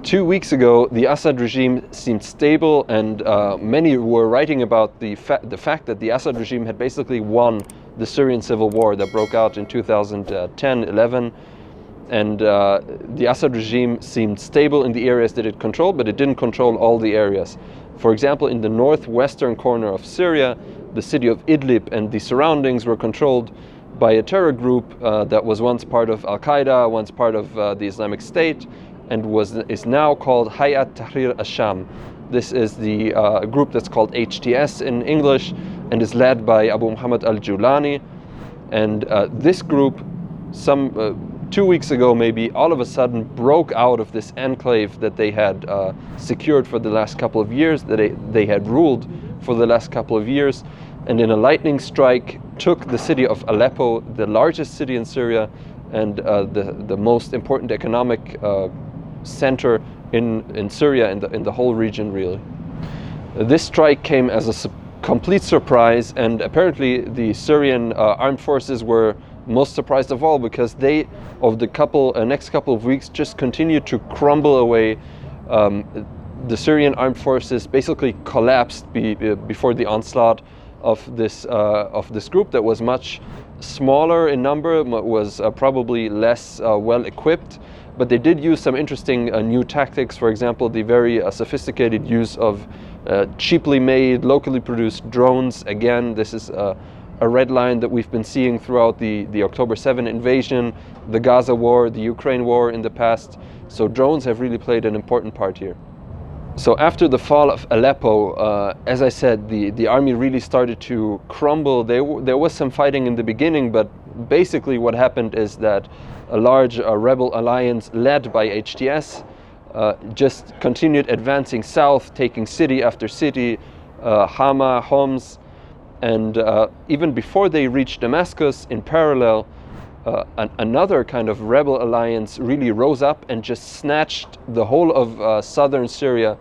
2 weeks ago, the Assad regime seemed stable, and many were writing about the fact that the Assad regime had basically won the Syrian civil war that broke out in 2010-11. And the Assad regime seemed stable in the areas that it controlled, but it didn't control all the areas. For example, in the northwestern corner of Syria, the city of Idlib and the surroundings were controlled by a terror group that was once part of Al-Qaeda, once part of the Islamic State, and is now called Hayat Tahrir al-Sham. This is the group that's called HTS in English and is led by Abu Muhammad al-Julani. And this group, 2 weeks ago maybe, all of a sudden broke out of this enclave that they had secured for the last couple of years, that they had ruled for the last couple of years, and in a lightning strike took the city of Aleppo, the largest city in Syria and the most important economic center in Syria, in the whole region really. This strike came as a complete surprise, and apparently the Syrian armed forces were most surprised of all, because they, over the next couple of weeks, just continued to crumble away. The Syrian armed forces basically collapsed before the onslaught of this group that was much smaller in number, was probably less well equipped, but they did use some interesting new tactics. For example, the very sophisticated use of cheaply made, locally produced drones. Again, this is a red line that we've been seeing throughout the October 7 invasion, the Gaza war, the Ukraine war in the past. So drones have really played an important part here. So after the fall of Aleppo, as I said, the army really started to crumble. There was some fighting in the beginning, but basically what happened is that a large rebel alliance led by HTS just continued advancing south, taking city after city, Hama, Homs, and even before they reached Damascus, in parallel, another kind of rebel alliance really rose up and just snatched the whole of southern Syria.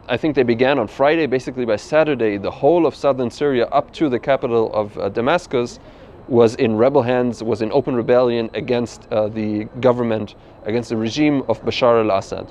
I think they began on Friday. Basically by Saturday, the whole of southern Syria up to the capital of Damascus was in rebel hands, was in open rebellion against the government, against the regime of Bashar al-Assad.